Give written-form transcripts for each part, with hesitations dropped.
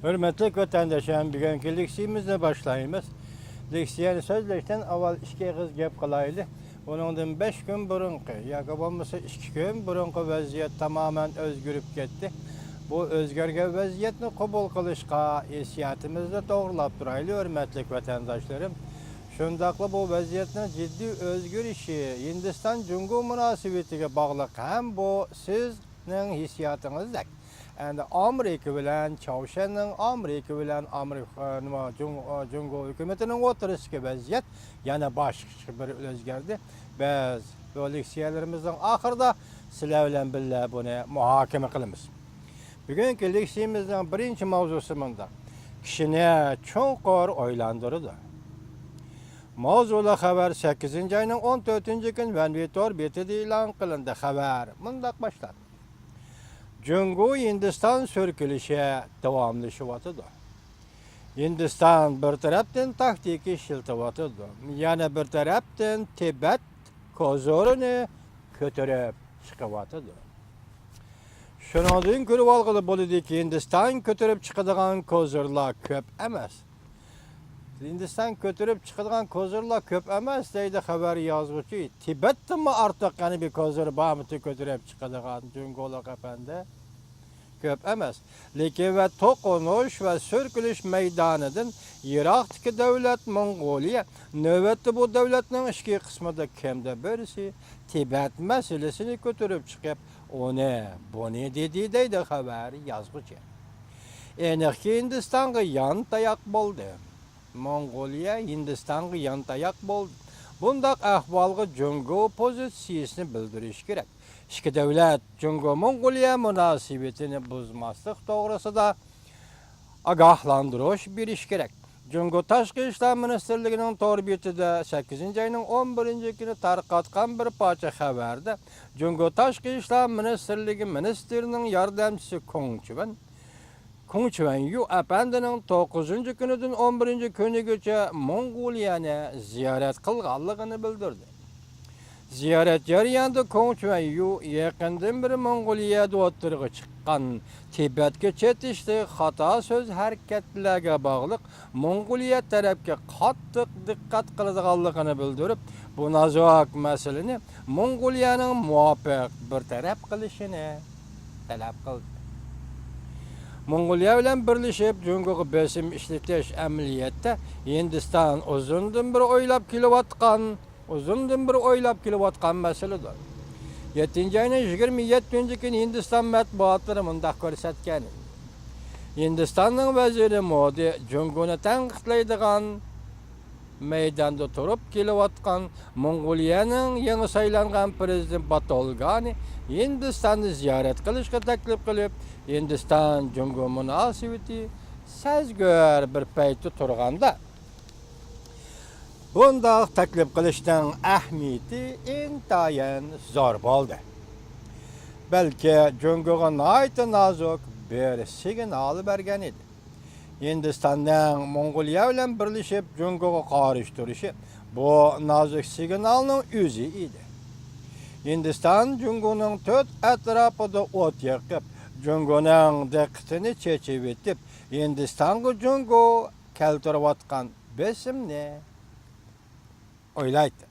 Hürmetli vatandaşlarım, bugünkü leksiyamizle başlayımız. Leksiyani sözleşten avval iki kız gep kılaylı. Onundan 5 gün burunqı, yoki bo'lmasa 2 gün burunqı vaziyet tamamen özgürüp gitti. Bu özgürge vaziyetni qabul qilishga hissiyatimizni to'g'rilab turayli, hurmatli vatandaşlarım. Şundaqla bu vaziyetni ciddi özgür işi Hindistan-Jungo münasebetiga bog'liq ham bu sizning hissiyotingizdek. Endi Amerika bilan Chaushyanning Amerika bilan Jungo hukumatining o'tirishga vaziyat yana boshqa bir o'zgardi. Biz bu leksiyalarimizning oxirida sizlar bilan birga buni muhokama qilamiz. Bugungi leksiyamizning birinchi mavzusi bunda. Kishini cho'nqur o'ylantiradi. Mavzuli xabar 8-oyning 14-kun Vanvitor betida e'lon qilindi. Xabar mundaq boshladi. Jungo Hindistan so'rkilishi davomlashyapti. Hindistan bir tarafdan taktiki shiltyapti. Yana bir tarafdan Tibet ko'zorini ko'tarib chiqyapti. Shundan ko'rib olg'ili bo'ladiki, Hindistan ko'tarib chiqadigan ko'zorlar ko'p emas. Hindistan ko'tarib chiqadigan ko'zorlar ko'p emas deydi xabar yozuvchi. Tibetmi ortiq yana bir ko'zor bormi ko'tarib chiqadigan Jungolar qapanda? Ko'p emas. Lekin va to'qinish va so'rkilish maydonidan Iroqdagi davlat Mongoliya, navbatda bu davlatning ichki qismida kimda birisi Tibet masalasini ko'tarib chiqib, buni deydi xabar yozuvchi. Aniqki Hindistonga yon tayoq bo'ldi. Mongoliya Hindistonga yon tayoq bo'ldi. Bundaq ahvolga Jungo pozitsiyasini bildirish kerak. İki davlat Jungo-Mongoliya munosabatini buzmaslik to'g'risida ogohlantirish berish kerak. Jungo Tashqi ishlar ministrligining to'r betida 8-oyning 11-kuni tarqatgan bir parcha xabarda Jungo Tashqi ishlar ministrligi ministrining yordamchisi Kong Chuan Yu apandining 9-kunidan 11-kunigacha Mongoliyani ziyorat qilganligini bildirdi. Ziyorat jarayonida Kong Chuan Yu yaqindan beri Mongoliyada o'tirg'i chiqqan Tibetga chetishli xato so'z harakatlarga bog'liq Mongoliya tarafga qattiq diqqat qiladiganligini bildirib, bu nazorat masalani Mongoliyaning muvofiq bir taraf qilishini talab qildi. Mongoliya bilan birlashib Jungoga besim ishlatish amaliyotda Hindiston uzundan bir o'ylab kelayotgan masaladir. 7-oyning 27-kuni Hindiston matbuotlari mundaq ko'rsatgan. Hindistonning vaziri Modi Jungoni tanqidlaydigan maydonda turib kelayotgan Mongoliyaning yangi saylangan prezident Batolgani Hindistonni ziyorat qilishga taklif qilib, Hindiston Jungo munosabati sazgor bir paytda turganda bundaq taklif qilishning ahamiyati intayin zo'r bo'ldi. Balki Jungoga nihoyat nozuk bir signal bergan edi. Hindistonning Mongoliya bilan birlashib Jungoga qarshi turishi bu nozuk signalning o'zi edi. Hindiston Jungoning to'rt atrofida o't yoqib, Jungoning diqqatini chechib etib, Hindistonga Jungo keltirayotgan besimni o'ylaydi.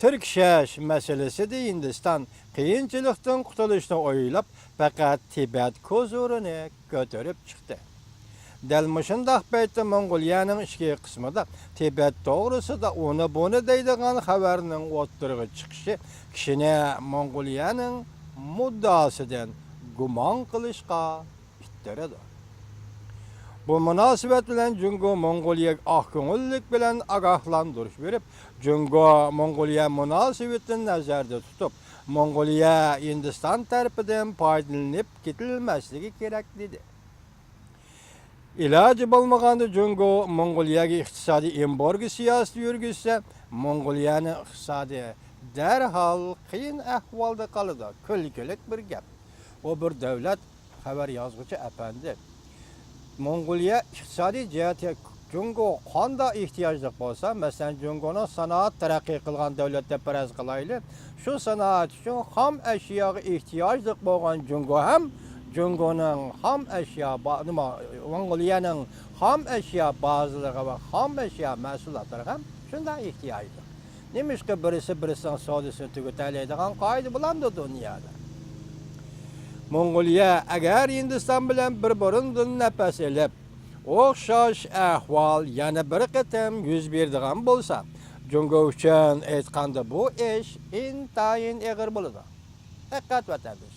Turkshash masalasida Hindiston qiyinchilikdan qutulishni o'ylab, faqat Tibet ko'zorini ko'tarib chiqdi. Dal shundaq paytda Mongoliyaning ichki qismida Tibet to'g'risida buni deydigan xabarning o'ttirg'i chiqishi kishini Mongoliyaning muddasidan gumon qilishga ittiradi. Bu munosabat bilan Jungo Mongoliya oqko'ngillik bilan ogohlantirish berib, Jungo Mongoliya munosabatini nazarda tutib, Mongoliya Hindiston tarafidan foydalanib ketilmasligi kerak dedi. İlacı bo'lmaganda Jungo Mongoliyaga iqtisodiy embargo siyosati yurgizsa, Mongoliyaning iqtisodi darhol qiyin ahvolda qoladi. Kulkilik bir gap. O bir davlat xabar yozuvchi apandi. Mongoliya iqtisodiy jihatga Jungo qanday ehtiyojli bo'lsa, masalan, Jungoning sanoat taraqqiy qilgan davlatda faraz qilaylik, shu sanoat uchun xom ashyoga ehtiyojli bo'lgan Jungo ham Jungo'nun ham eşya, Mongoliyaning ham eşya bazılығы ve ham eşya mahsulotları ham shunda ehtiyojli. Nemishqa birisi-birisining savdosini tugatoladigan qoida bulamdi dunyoda. Mongoliya agar Hindiston bilan bir-biridan nafas olib, o'xshash ahvol yana bir qatam yuz beradigan bo'lsa, Jungo uchun aytganda bu ish intayin og'ir bo'ladi. Diqqat vatandosh.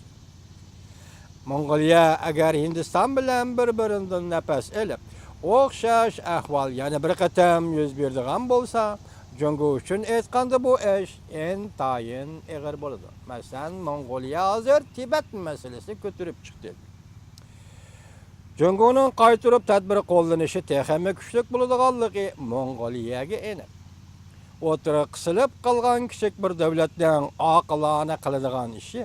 Mongoliya agar Hindiston bilan bir-biridan nafas olib, o'xshash ahvol yana bir qatam yuz beradigan bo'lsa, Jungo uchun aytganda bu ish intayin og'ir bo'ladi. Masalan, Mongoliya hozir Tibet masalasi ko'tarib chiqdi. Jungo'ning qaytirib tadbir qo'llanishi texnik kuchlik bo'ladiganligi Mongoliyaga aniq. O'tira qisilib qolgan kichik bir davlatning oqilona qiladigan ishi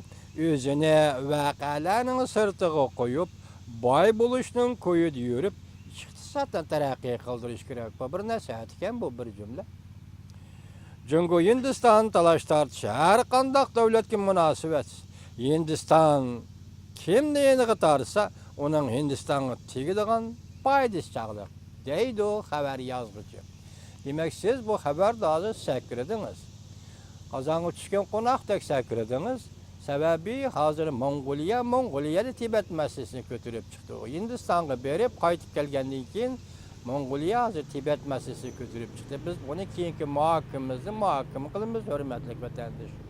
o'zini voqealarning sirtiga qo'yib, boy bo'lishning ko'yida yurib, iqtisoddan taraqqiy qildirish kerak. Bu bir nasihat ekan, bu bir jumla. Jungo Hindiston talash tortishi har qanday davlatga munosabat. Hindiston kimni yeniga tortsa, uning Hindistonga tegadigan foydasi chaqliq, deydi xabar yozuvchi. Demak, siz bu xabarda hozir sakradingiz. Qozonga tushgan qo'noqdek sakradingiz. Sababi hozir Mongoliyada Tibet masalasini ko'tarib chiqdi. Hindistonga berib qaytib kelgandan keyin Mongoliya hozir Tibet masalasini ko'tarib chiqdi. Biz buni keyingi muhokamamizda muhokama qilamiz, hurmatli vatandoshlar.